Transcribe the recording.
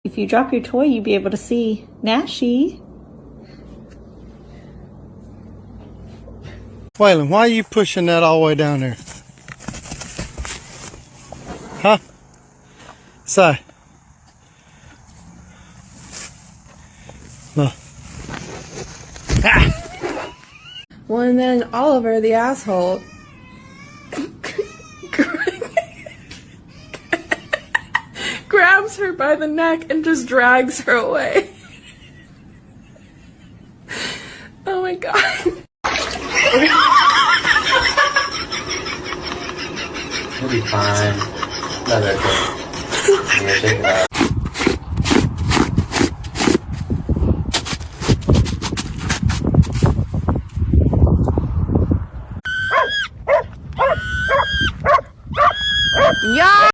If you drop your toy, you'd be able to see Nashi. Waylon, why are you pushing that all the way down there? Huh? Say. Look. Ah! Well, and then Oliver, the asshole, grabs her by the neck and just drags her away. Oh my god. It'll be fine. Let it go. I'm gonna take it out.